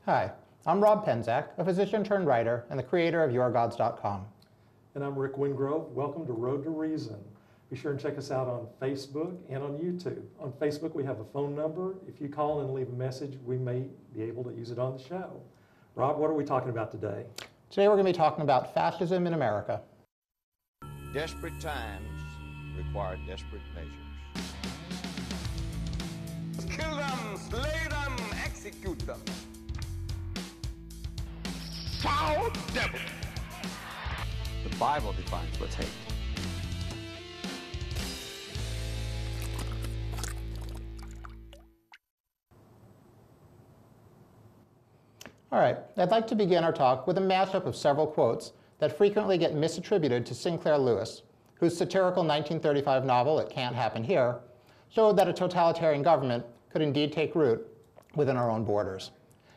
Hi, I'm Rob Penzak, a physician turned writer and the creator of YourGods.com. And I'm Rick Wingrove. Welcome to Road to Reason. Be sure and check us out on Facebook and on YouTube. On Facebook, we have a phone number. If you call and leave a message, we may be able to use it on the show. Rob, what are we talking about today? Today we're going to be talking about fascism in America. Desperate times require desperate measures. Kill them, slay them, execute them. Foul devil. The Bible defines what's hate. All right, I'd like to begin our talk with a mashup of several quotes that frequently get misattributed to Sinclair Lewis, whose satirical 1935 novel, It Can't Happen Here, showed that a totalitarian government could indeed take root within our own borders.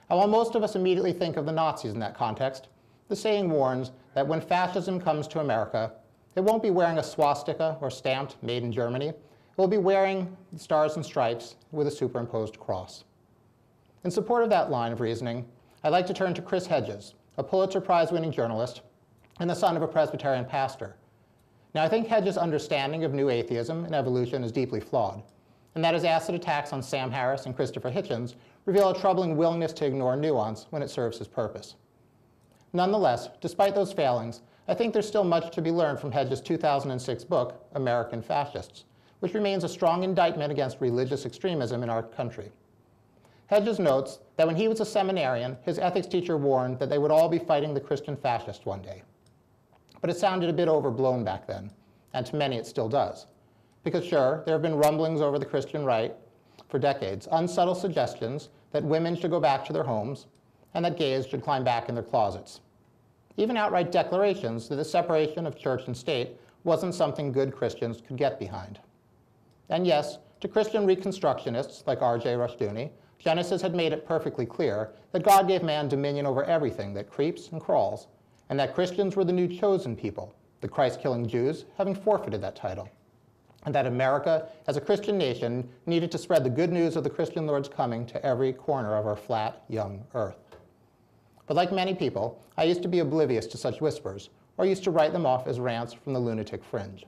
And while most of us immediately think of the Nazis in that context, the saying warns that when fascism comes to America, it won't be wearing a swastika or stamped "Made in Germany." It will be wearing the stars and stripes with a superimposed cross. In support of that line of reasoning, I'd like to turn to Chris Hedges, a Pulitzer Prize-winning journalist and the son of a Presbyterian pastor. Now, I think Hedges' understanding of new atheism and evolution is deeply flawed, and that his acid attacks on Sam Harris and Christopher Hitchens reveal a troubling willingness to ignore nuance when it serves his purpose. Nonetheless, despite those failings, I think there's still much to be learned from Hedges' 2006 book, American Fascists, which remains a strong indictment against religious extremism in our country. Hedges notes that when he was a seminarian, his ethics teacher warned that they would all be fighting the Christian fascists one day. But it sounded a bit overblown back then, and to many it still does. Because sure, there have been rumblings over the Christian right for decades, unsubtle suggestions that women should go back to their homes and that gays should climb back in their closets. Even outright declarations that the separation of church and state wasn't something good Christians could get behind. And yes, to Christian reconstructionists like R.J. Rushdoony, Genesis had made it perfectly clear that God gave man dominion over everything that creeps and crawls, and that Christians were the new chosen people, the Christ-killing Jews having forfeited that title, and that America, as a Christian nation, needed to spread the good news of the Christian Lord's coming to every corner of our flat, young earth. But like many people, I used to be oblivious to such whispers, or used to write them off as rants from the lunatic fringe.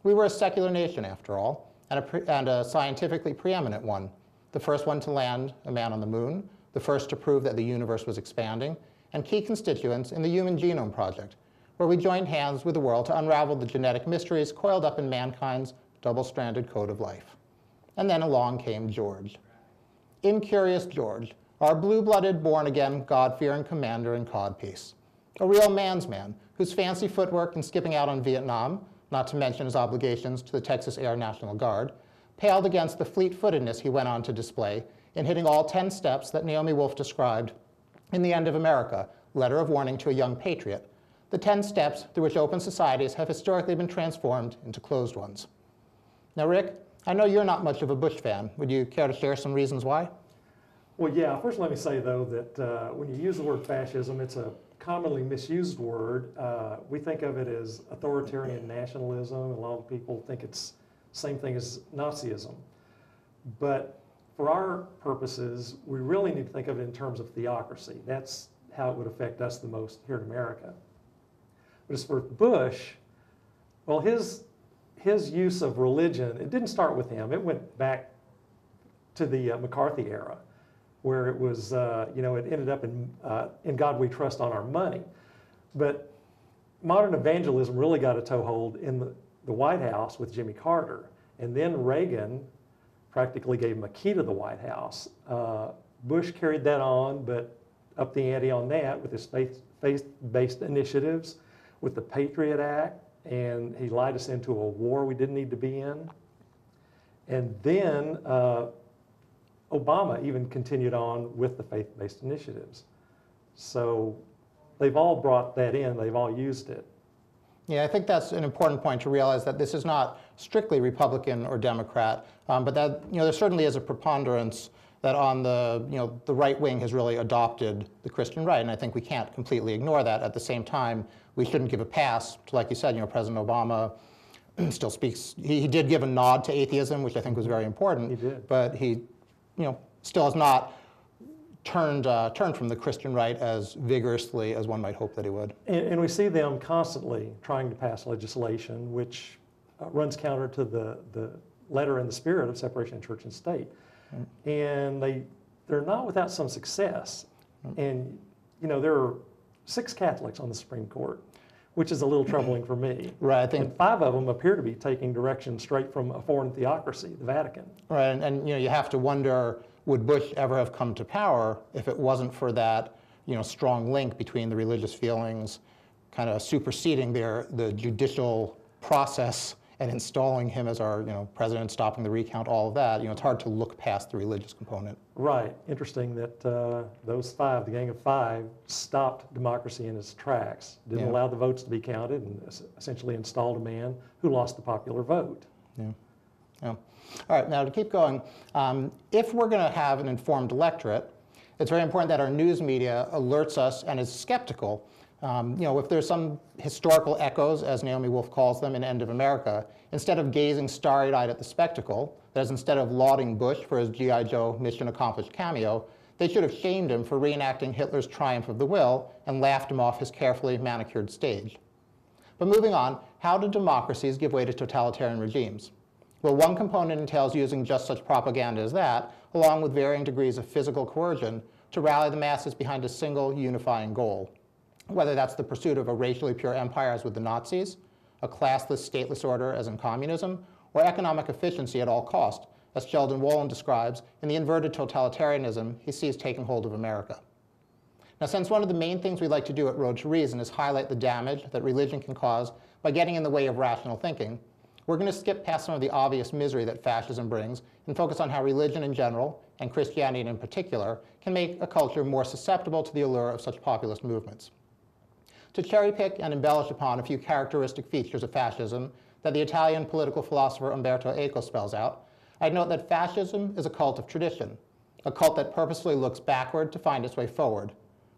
We were a secular nation, after all, and a scientifically preeminent one, the first one to land a man on the moon, the first to prove that the universe was expanding, and key constituents in the Human Genome Project, where we joined hands with the world to unravel the genetic mysteries coiled up in mankind's double-stranded code of life. And then along came George. Incurious George, our blue-blooded, born-again, God-fearing commander in codpiece. A real man's man, whose fancy footwork in skipping out on Vietnam, not to mention his obligations to the Texas Air National Guard, paled against the fleet-footedness he went on to display in hitting all 10 steps that Naomi Wolf described in The End of America, Letter of Warning to a Young Patriot, the 10 steps through which open societies have historically been transformed into closed ones. Now, Rick, I know you're not much of a Bush fan. Would you care to share some reasons why? Well, yeah. First, let me say, though, that when you use the word fascism, it's a commonly misused word. We think of it as authoritarian nationalism. A lot of people think it's the same thing as Nazism. But for our purposes, we really need to think of it in terms of theocracy. That's how it would affect us the most here in America. But as for Bush, well, his use of religion, it didn't start with him. It went back to the McCarthy era, where it was, it ended up in God We Trust on our money. But modern evangelism really got a toehold in the White House with Jimmy Carter. And then Reagan practically gave him a key to the White House. Bush carried that on, but upped the ante on that with his faith-based initiatives, with the Patriot Act, and he lied us into a war we didn't need to be in. And then Obama even continued on with the faith-based initiatives. So they've all brought that in, they've all used it. Yeah, I think that's an important point to realize that this is not strictly Republican or Democrat, but that there certainly is a preponderance that on the the right wing has really adopted the Christian right, and I think we can't completely ignore that. At the same time, we shouldn't give a pass to, like you said, President Obama still speaks. He did give a nod to atheism, which I think was very important. He did, but he still has not turned from the Christian right as vigorously as one might hope that he would. And we see them constantly trying to pass legislation which runs counter to the letter and the spirit of separation of church and state. And they're not without some success. And, you know, there are 6 Catholics on the Supreme Court, which is a little troubling for me. Right, I think. And 5 of them appear to be taking direction straight from a foreign theocracy, the Vatican. Right, and you know, you have to wonder, would Bush ever have come to power if it wasn't for that, you know, strong link between the religious feelings kind of superseding the judicial process and installing him as our, you know, president, stopping the recount, all of that. You know, it's hard to look past the religious component. Right. Interesting that those 5, the Gang of 5, stopped democracy in its tracks, didn't allow the votes to be counted, and essentially installed a man who lost the popular vote. Yeah. Yeah. All right, now to keep going, if we're going to have an informed electorate, it's very important that our news media alerts us and is skeptical. You know, if there's some historical echoes, as Naomi Wolf calls them, in End of America, instead of gazing starry-eyed at the spectacle, that is, instead of lauding Bush for his G.I. Joe mission accomplished cameo, they should have shamed him for reenacting Hitler's triumph of the will and laughed him off his carefully manicured stage. But moving on, how do democracies give way to totalitarian regimes? Well, one component entails using just such propaganda as that, along with varying degrees of physical coercion, to rally the masses behind a single unifying goal. Whether that's the pursuit of a racially pure empire as with the Nazis, a classless, stateless order as in communism, or economic efficiency at all cost, as Sheldon Wolin describes in the inverted totalitarianism he sees taking hold of America. Now, since one of the main things we like to do at Road to Reason is highlight the damage that religion can cause by getting in the way of rational thinking, we're going to skip past some of the obvious misery that fascism brings and focus on how religion in general, and Christianity in particular, can make a culture more susceptible to the allure of such populist movements. To cherry pick and embellish upon a few characteristic features of fascism that the Italian political philosopher Umberto Eco spells out, I'd note that fascism is a cult of tradition, a cult that purposefully looks backward to find its way forward,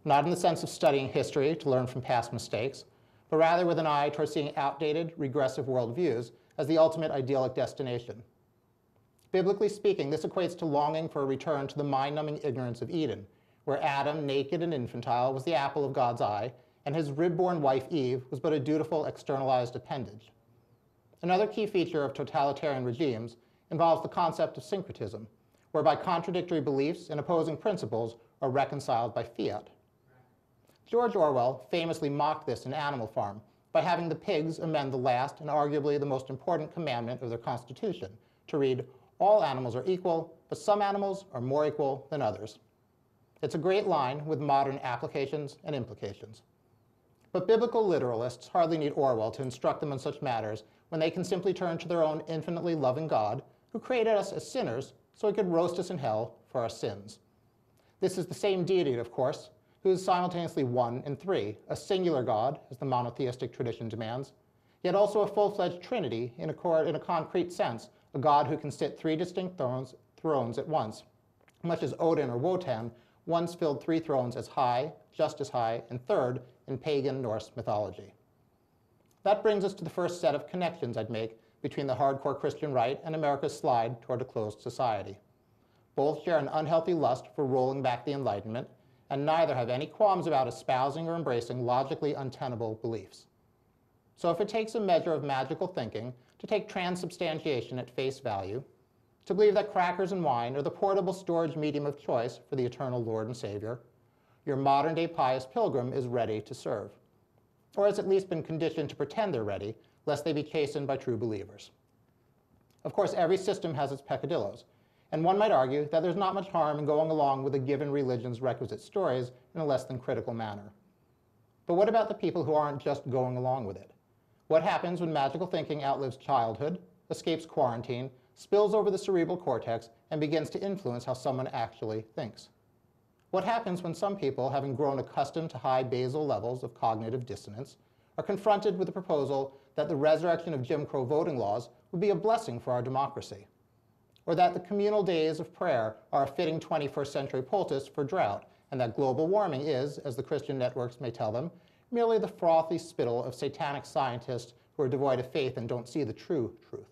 not in the sense of studying history to learn from past mistakes, but rather with an eye towards seeing outdated, regressive worldviews as the ultimate idyllic destination. Biblically speaking, this equates to longing for a return to the mind-numbing ignorance of Eden, where Adam, naked and infantile, was the apple of God's eye, and his rib-born wife Eve was but a dutiful externalized appendage. Another key feature of totalitarian regimes involves the concept of syncretism, whereby contradictory beliefs and opposing principles are reconciled by fiat. George Orwell famously mocked this in Animal Farm by having the pigs amend the last and arguably the most important commandment of their constitution to read, "All animals are equal, but some animals are more equal than others." It's a great line with modern applications and implications. But biblical literalists hardly need Orwell to instruct them on such matters when they can simply turn to their own infinitely loving God, who created us as sinners so he could roast us in hell for our sins. This is the same deity, of course, who is simultaneously one and three, a singular God, as the monotheistic tradition demands, yet also a full-fledged trinity in a concrete sense, a God who can sit 3 distinct thrones at once, much as Odin or Wotan once filled 3 thrones as high, just as high, and third in pagan Norse mythology. That brings us to the first set of connections I'd make between the hardcore Christian right and America's slide toward a closed society. Both share an unhealthy lust for rolling back the Enlightenment, and neither have any qualms about espousing or embracing logically untenable beliefs. So if it takes a measure of magical thinking to take transubstantiation at face value, to believe that crackers and wine are the portable storage medium of choice for the eternal Lord and Savior, your modern-day pious pilgrim is ready to serve, or has at least been conditioned to pretend they're ready, lest they be chastened by true believers. Of course, every system has its peccadillos, and one might argue that there's not much harm in going along with a given religion's requisite stories in a less than critical manner. But what about the people who aren't just going along with it? What happens when magical thinking outlives childhood, escapes quarantine, spills over the cerebral cortex, and begins to influence how someone actually thinks? What happens when some people, having grown accustomed to high basal levels of cognitive dissonance, are confronted with the proposal that the resurrection of Jim Crow voting laws would be a blessing for our democracy? Or that the communal days of prayer are a fitting 21st century poultice for drought, and that global warming is, as the Christian networks may tell them, merely the frothy spittle of satanic scientists who are devoid of faith and don't see the true truth?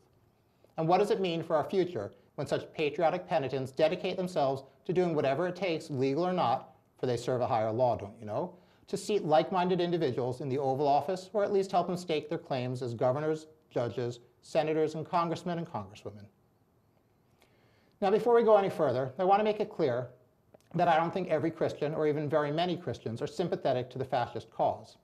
And what does it mean for our future when such patriotic penitents dedicate themselves to doing whatever it takes, legal or not, for they serve a higher law, don't you know, to seat like-minded individuals in the Oval Office, or at least help them stake their claims as governors, judges, senators, and congressmen and congresswomen. Now, before we go any further, I want to make it clear that I don't think every Christian, or even very many Christians, are sympathetic to the fascist cause.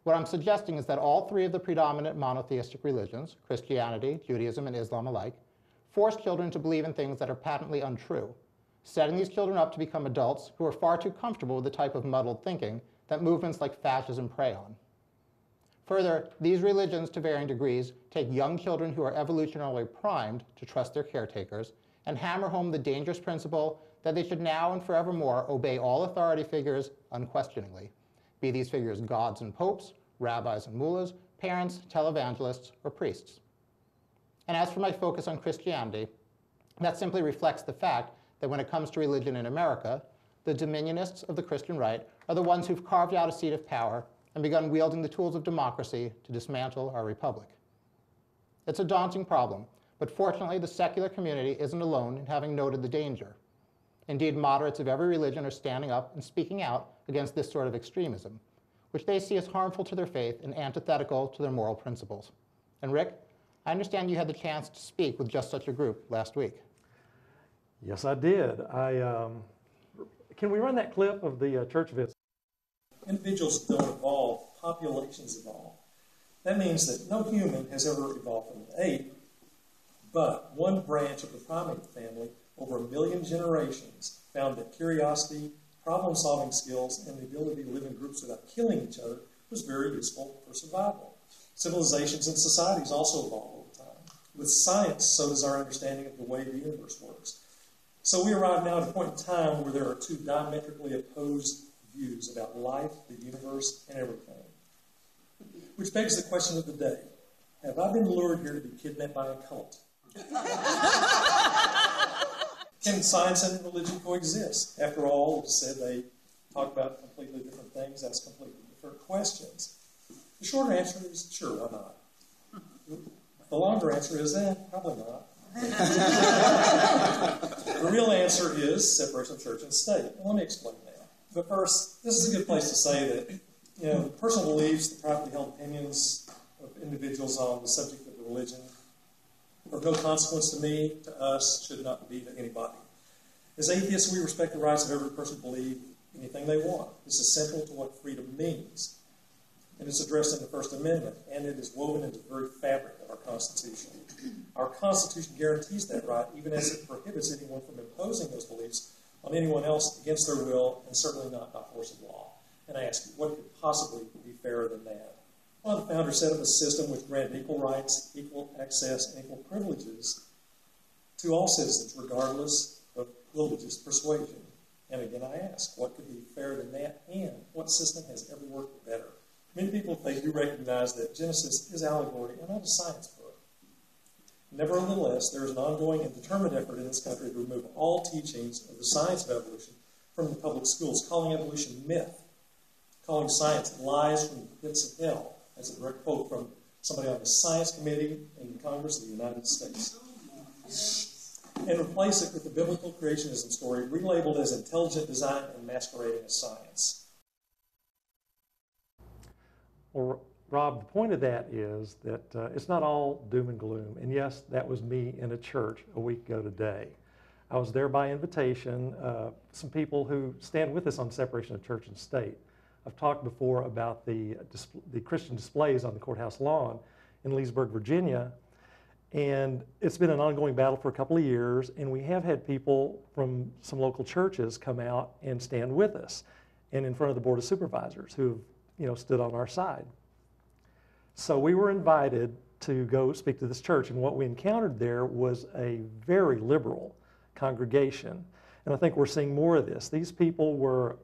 What I'm suggesting is that all three of the predominant monotheistic religions, Christianity, Judaism, and Islam alike, force children to believe in things that are patently untrue, setting these children up to become adults who are far too comfortable with the type of muddled thinking that movements like fascism prey on. Further, these religions, to varying degrees, take young children who are evolutionarily primed to trust their caretakers and hammer home the dangerous principle that they should now and forevermore obey all authority figures unquestioningly, be these figures gods and popes, rabbis and mullahs, parents, televangelists, or priests. And as for my focus on Christianity, that simply reflects the fact that when it comes to religion in America, the dominionists of the Christian right are the ones who've carved out a seat of power and begun wielding the tools of democracy to dismantle our republic. It's a daunting problem, but fortunately the secular community isn't alone in having noted the danger. Indeed, moderates of every religion are standing up and speaking out against this sort of extremism, which they see as harmful to their faith and antithetical to their moral principles. And Rick, I understand you had the chance to speak with just such a group last week. Yes, I did. Can we run that clip of the church visit? Individuals don't evolve, populations evolve. That means that no human has ever evolved from an ape, but one branch of the primate family over 1 million generations found that curiosity, problem-solving skills, and the ability to live in groups without killing each other was very useful for survival. Civilizations and societies also evolve over time. With science, so does our understanding of the way the universe works. So we arrive now at a point in time where there are two diametrically opposed views about life, the universe, and everything. Which begs the question of the day. Have I been lured here to be kidnapped by a cult? Can science and religion coexist? After all, it is said they talk about completely different things, ask completely different questions. The shorter answer is sure, why not? The longer answer is probably not. The real answer is separation of church and state. Let me explain that. But first, this is a good place to say that the personal beliefs, the privately held opinions of individuals on the subject of religion are of no consequence to me, to us, should not be to anybody. As atheists, we respect the rights of every person to believe anything they want. This is central to what freedom means. And it's addressed in the First Amendment, and it is woven into the very fabric of our Constitution. Our Constitution guarantees that right, even as it prohibits anyone from imposing those beliefs on anyone else against their will, and certainly not by force of law. And I ask you, what could possibly be fairer than that? Well, the founders set up a system which granted equal rights, equal access, and equal privileges to all citizens, regardless of religious persuasion. And again, I ask, what could be fairer than that, and what system has ever worked better? Many people, if they do recognize that Genesis is allegory and not a science book. Nevertheless, there is an ongoing and determined effort in this country to remove all teachings of the science of evolution from the public schools, calling evolution myth, calling science lies from the pits of hell. That's a direct quote from somebody on the Science Committee in the Congress of the United States. And replace it with the biblical creationism story, relabeled as intelligent design and masquerading as science. Well, Rob, the point of that is that it's not all doom and gloom. And yes, that was me in a church a week ago today. I was there by invitation. Some people who stand with us on separation of church and state. I've talked before about the Christian displays on the courthouse lawn in Leesburg, Virginia. And it's been an ongoing battle for a couple of years. And we have had people from some local churches come out and stand with us and in front of the Board of Supervisors who have stood on our side. So we were invited to go speak to this church, and what we encountered there was a very liberal congregation. And I think we're seeing more of this. These people were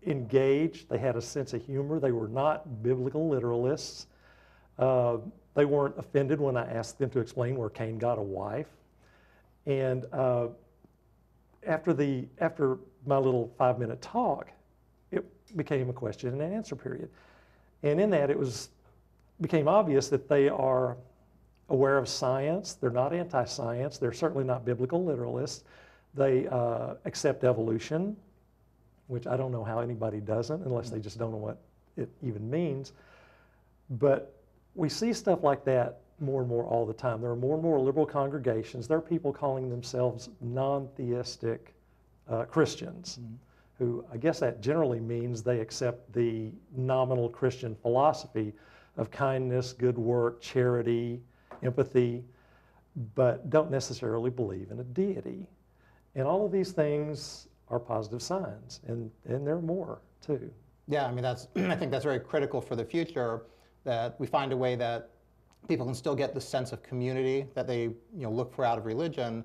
engaged, they had a sense of humor, they were not biblical literalists. They weren't offended when I asked them to explain where Cain got a wife. And after my little 5-minute talk, it became a question and answer period. And in that, became obvious that they are aware of science. They're not anti-science. They're certainly not biblical literalists. They accept evolution, which I don't know how anybody doesn't unless they just don't know what it even means. But we see stuff like that more and more all the time. There are more and more liberal congregations. There are people calling themselves non-theistic Christians, who I guess that generally means they accept the nominal Christian philosophy of kindness, good work, charity, empathy, but don't necessarily believe in a deity. And all of these things are positive signs, and there are more too. Yeah, I mean, I think that's very critical for the future, that we find a way that people can still get the sense of community that they look for out of religion,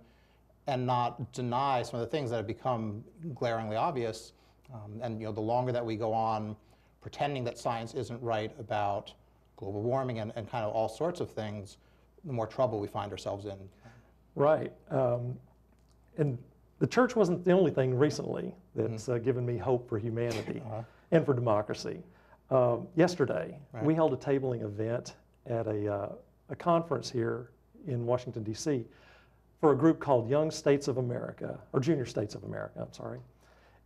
and not deny some of the things that have become glaringly obvious. And the longer that we go on pretending that science isn't right about global warming and kind of all sorts of things, the more trouble we find ourselves in. Right. And the church wasn't the only thing recently that's given me hope for humanity and for democracy. Yesterday, we held a tabling event at a conference here in Washington, D.C. for a group called Young States of America, or Junior States of America, I'm sorry.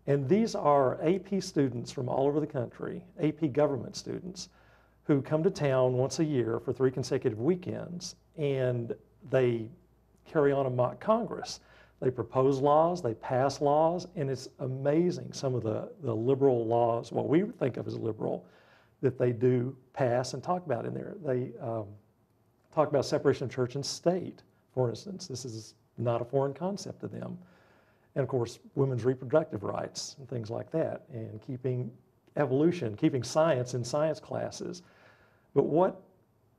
And these are AP students from all over the country, AP government students, who come to town once a year for 3 consecutive weekends, and they carry on a mock Congress. They propose laws, they pass laws, and it's amazing some of the liberal laws, what we think of as liberal, that they do pass and talk about in there. They talk about separation of church and state, for instance. This is not a foreign concept to them. And of course, women's reproductive rights and things like that, and keeping evolution, keeping science in science classes. But what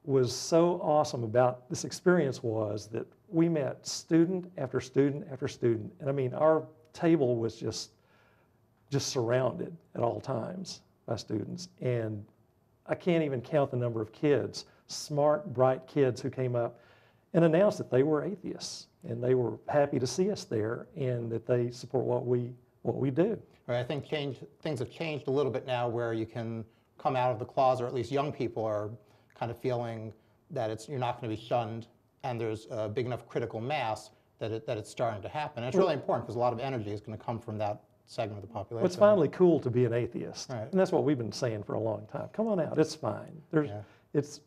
was so awesome about this experience was that we met student after student after student. And I mean, our table was just surrounded at all times by students. And I can't even count the number of kids, smart, bright kids who came up and announced that they were atheists. And they were happy to see us there and that they support what we do. Right, I think things have changed a little bit now, where you can come out of the closet, or at least young people are kind of feeling that you're not going to be shunned, and there's a big enough critical mass that it's starting to happen. And it's really important because a lot of energy is going to come from that segment of the population. It's finally cool to be an atheist, right. And that's what we've been saying for a long time. Come on out, it's fine. It's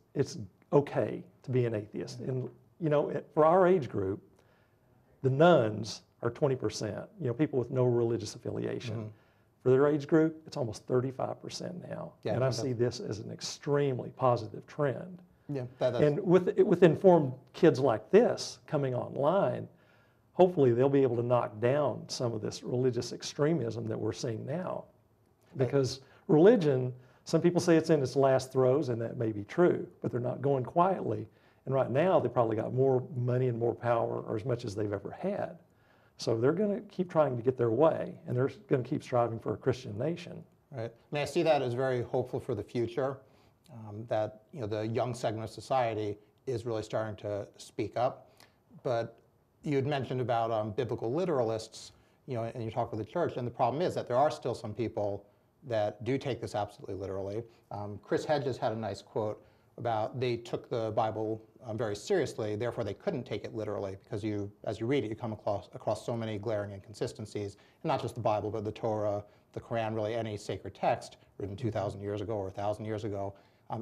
okay to be an atheist. And for our age group, the nuns are 20%. People with no religious affiliation. For their age group, it's almost 35% now. Yeah, and I see this as an extremely positive trend. Yeah, and with informed kids like this coming online, hopefully they'll be able to knock down some of this religious extremism that we're seeing now. Because religion, some people say it's in its last throes, and that may be true, but they're not going quietly. And right now, they probably got more money and more power, or as much as they've ever had. So they're going to keep trying to get their way, and they're going to keep striving for a Christian nation. Right. I mean, I see that as very hopeful for the future, that the young segment of society is really starting to speak up. But you had mentioned about biblical literalists, and you talk with the church, and the problem is that there are still some people that do take this absolutely literally. Chris Hedges had a nice quote about they took the Bible very seriously, therefore they couldn't take it literally, because as you read it, you come across so many glaring inconsistencies, and not just the Bible, but the Torah, the Quran, really any sacred text written 2,000 years ago or 1,000 years ago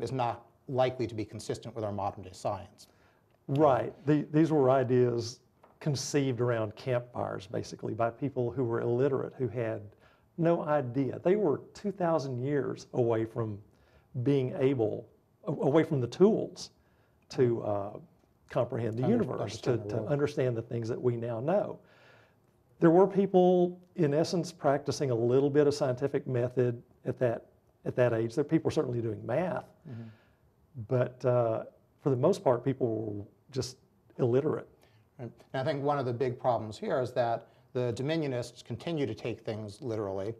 is not likely to be consistent with our modern day science. Right. These were ideas conceived around campfires, basically, by people who were illiterate, who had no idea. They were 2,000 years away from being away from the tools to comprehend the universe, to understand the things that we now know. There were people, in essence, practicing a little bit of scientific method at that age. There people were certainly doing math, but for the most part, people were just illiterate. And I think one of the big problems here is that the dominionists continue to take things literally,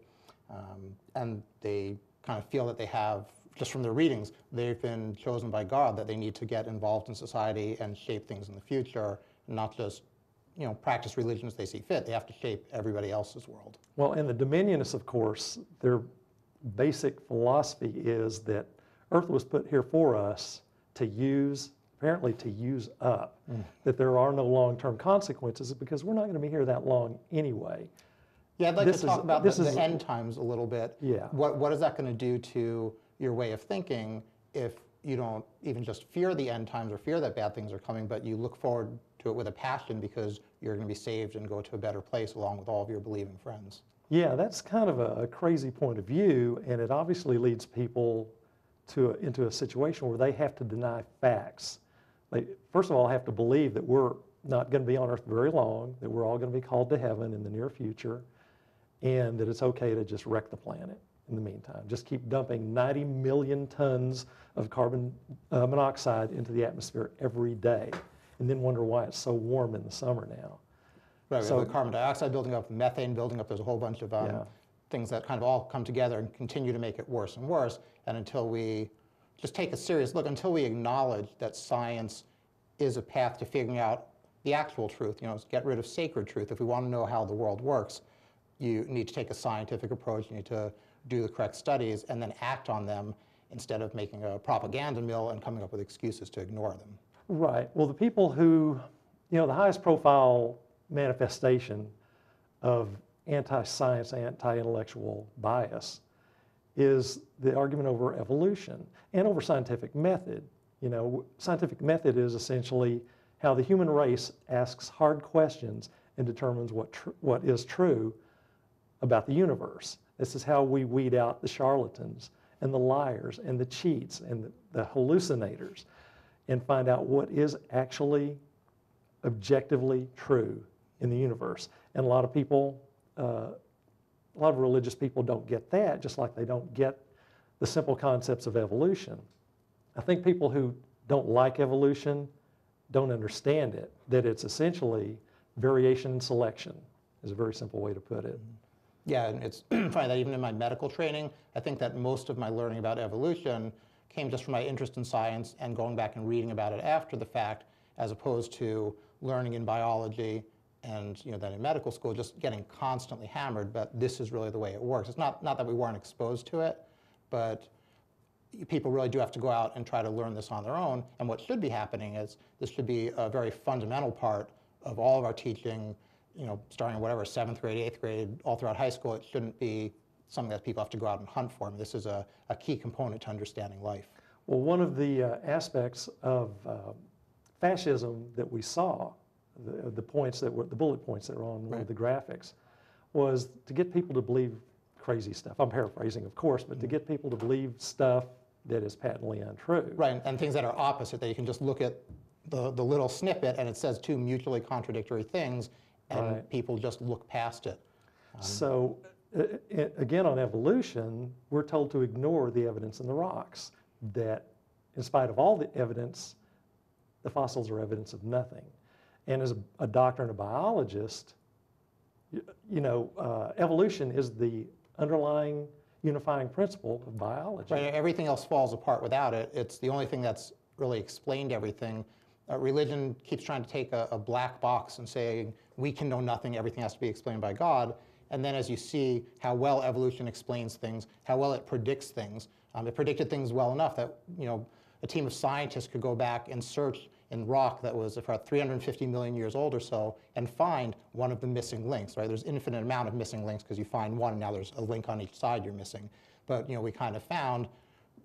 and they kind of feel that they have, just from their readings, they've been chosen by God, that they need to get involved in society and shape things in the future, and not just practice religion as they see fit. They have to shape everybody else's world. Well, and the dominionists, of course, their basic philosophy is that Earth was put here for us to use, apparently to use up, that there are no long-term consequences because we're not going to be here that long anyway. Yeah, I'd like to talk about the end times a little bit. Yeah. What is that going to do to your way of thinking if you don't even just fear the end times or fear that bad things are coming, but you look forward to it with a passion because you're going to be saved and go to a better place along with all of your believing friends? Yeah, that's kind of a crazy point of view, and it obviously leads people into a situation where they have to deny facts. They, first of all, have to believe that we're not going to be on earth very long, that we're all going to be called to heaven in the near future, and that it's okay to just wreck the planet in the meantime. Just keep dumping 90 million tons of carbon monoxide into the atmosphere every day, and then wonder why it's so warm in the summer now. Right, So we have the carbon dioxide building up, methane building up, there's a whole bunch of things that kind of all come together and continue to make it worse and worse. And until we just take a serious look, until we acknowledge that science is a path to figuring out the actual truth, get rid of sacred truth. If we want to know how the world works, you need to take a scientific approach, you need to do the correct studies and then act on them instead of making a propaganda mill and coming up with excuses to ignore them. Right. Well, the people who, the highest profile manifestation of anti-science, anti-intellectual bias is the argument over evolution and over scientific method. Scientific method is essentially how the human race asks hard questions and determines what is true about the universe. This is how we weed out the charlatans and the liars and the cheats and the hallucinators and find out what is actually objectively true in the universe. And a lot of people, a lot of religious people don't get that, just like they don't get the simple concepts of evolution. I think people who don't like evolution don't understand it, that it's essentially variation and selection is a very simple way to put it. Yeah, and it's funny that even in my medical training, I think that most of my learning about evolution came just from my interest in science and going back and reading about it after the fact, as opposed to learning in biology and then in medical school, just getting constantly hammered, but this is really the way it works. It's not that we weren't exposed to it, but people really do have to go out and try to learn this on their own. And what should be happening is this should be a very fundamental part of all of our teaching, starting in whatever, 7th grade, 8th grade, all throughout high school. It shouldn't be something that people have to go out and hunt for. this is a key component to understanding life. Well, one of the aspects of fascism that we saw, the points that were the bullet points that were on one of the graphics, was to get people to believe crazy stuff. I'm paraphrasing, of course, but to get people to believe stuff that is patently untrue. Right, and things that are opposite, that you can just look at the little snippet and it says two mutually contradictory things, and people just look past it. So, again, on evolution, we're told to ignore the evidence in the rocks, that in spite of all the evidence, the fossils are evidence of nothing. And as a doctor and a biologist, evolution is the underlying unifying principle of biology. Right, everything else falls apart without it. It's the only thing that's really explained everything. Religion keeps trying to take a black box and saying, we can know nothing, everything has to be explained by God. And then as you see how well evolution explains things, how well it predicts things, it predicted things well enough that a team of scientists could go back and search in rock that was about 350 million years old or so and find one of the missing links, right? There's infinite amount of missing links because you find one and now there's a link on each side you're missing. But we kind of found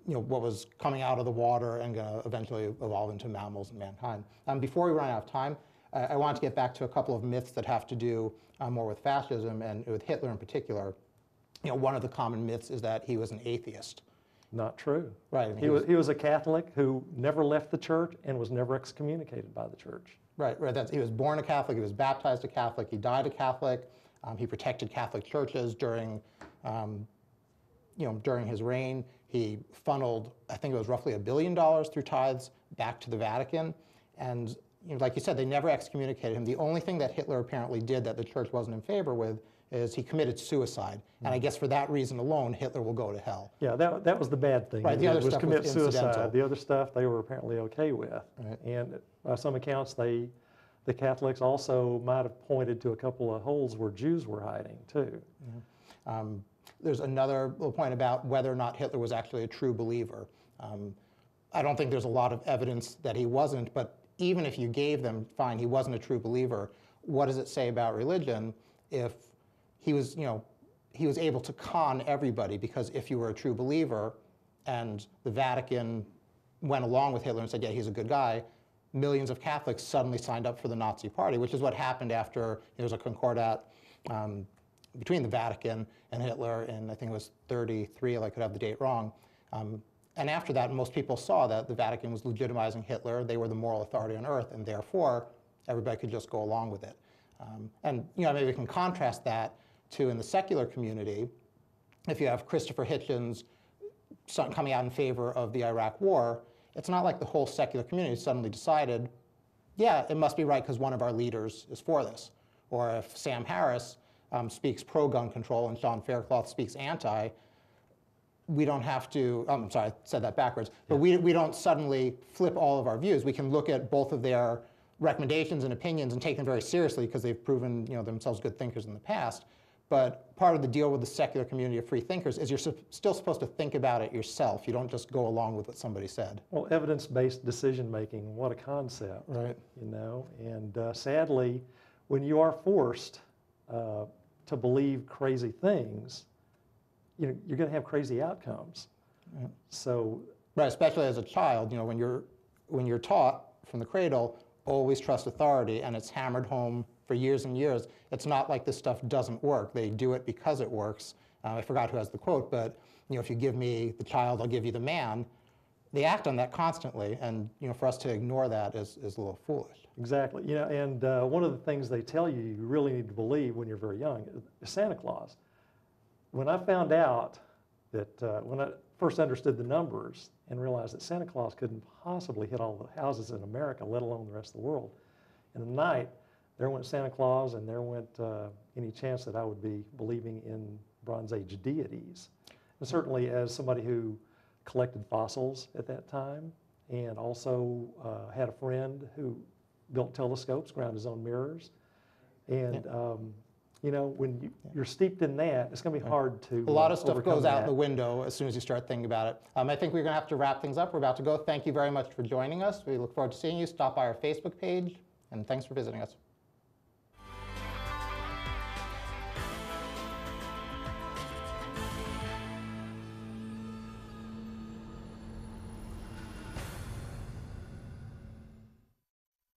what was coming out of the water and going to eventually evolve into mammals and mankind. Before we run out of time, I want to get back to a couple of myths that have to do more with fascism and with Hitler in particular. One of the common myths is that he was an atheist. Not true. Right. He was a Catholic who never left the church and was never excommunicated by the church. Right. He was born a Catholic. He was baptized a Catholic. He died a Catholic. He protected Catholic churches during his reign. He funneled, I think it was roughly $1 billion through tithes back to the Vatican. And like you said, they never excommunicated him. The only thing that Hitler apparently did that the church wasn't in favor with is he committed suicide. And I guess for that reason alone, Hitler will go to hell. Yeah, that was the bad thing. Right, the other was stuff commit was suicide. incidental. The other stuff they were apparently okay with. Right. And by some accounts, the Catholics also might have pointed to a couple of holes where Jews were hiding too. There's another little point about whether or not Hitler was actually a true believer. I don't think there's a lot of evidence that he wasn't, but even if you gave them, fine, he wasn't a true believer, what does it say about religion if he was, he was able to con everybody? Because if you were a true believer and the Vatican went along with Hitler and said, yeah, he's a good guy, millions of Catholics suddenly signed up for the Nazi Party, which is what happened after there was a concordat between the Vatican and Hitler in, I think it was 33, I could have the date wrong. And after that, most people saw that the Vatican was legitimizing Hitler. They were the moral authority on earth, and therefore, everybody could just go along with it. And maybe we can contrast that to in the secular community. If you have Christopher Hitchens coming out in favor of the Iraq War, it's not like the whole secular community suddenly decided, yeah, it must be right because one of our leaders is for this. Or if Sam Harris speaks pro-gun control and Sean Faircloth speaks anti, we don't have to, I'm sorry, I said that backwards, but we don't suddenly flip all of our views. We can look at both of their recommendations and opinions and take them very seriously because they've proven themselves good thinkers in the past. But part of the deal with the secular community of free thinkers is you're still supposed to think about it yourself. You don't just go along with what somebody said. Well, evidence-based decision-making, what a concept. Right. And sadly, when you are forced to believe crazy things, you're going to have crazy outcomes. Yeah. So, right, especially as a child, when you're taught from the cradle, always trust authority, and it's hammered home for years and years. It's not like this stuff doesn't work. They do it because it works. I forgot who has the quote, but if you give me the child, I'll give you the man. They act on that constantly, and for us to ignore that is a little foolish. Exactly. And one of the things they tell you you really need to believe when you're very young is Santa Claus. When I found out that, when I first understood the numbers and realized that Santa Claus couldn't possibly hit all the houses in America, let alone the rest of the world, in the night, there went Santa Claus and there went any chance that I would be believing in Bronze Age deities. And certainly as somebody who collected fossils at that time and also had a friend who built telescopes, ground his own mirrors, and when you're steeped in that, it's going to be hard to a lot of stuff overcome goes out that. the window as soon as you start thinking about it. I think we're going to have to wrap things up. We're about to go. Thank you very much for joining us. We look forward to seeing you. Stop by our Facebook page, and thanks for visiting us.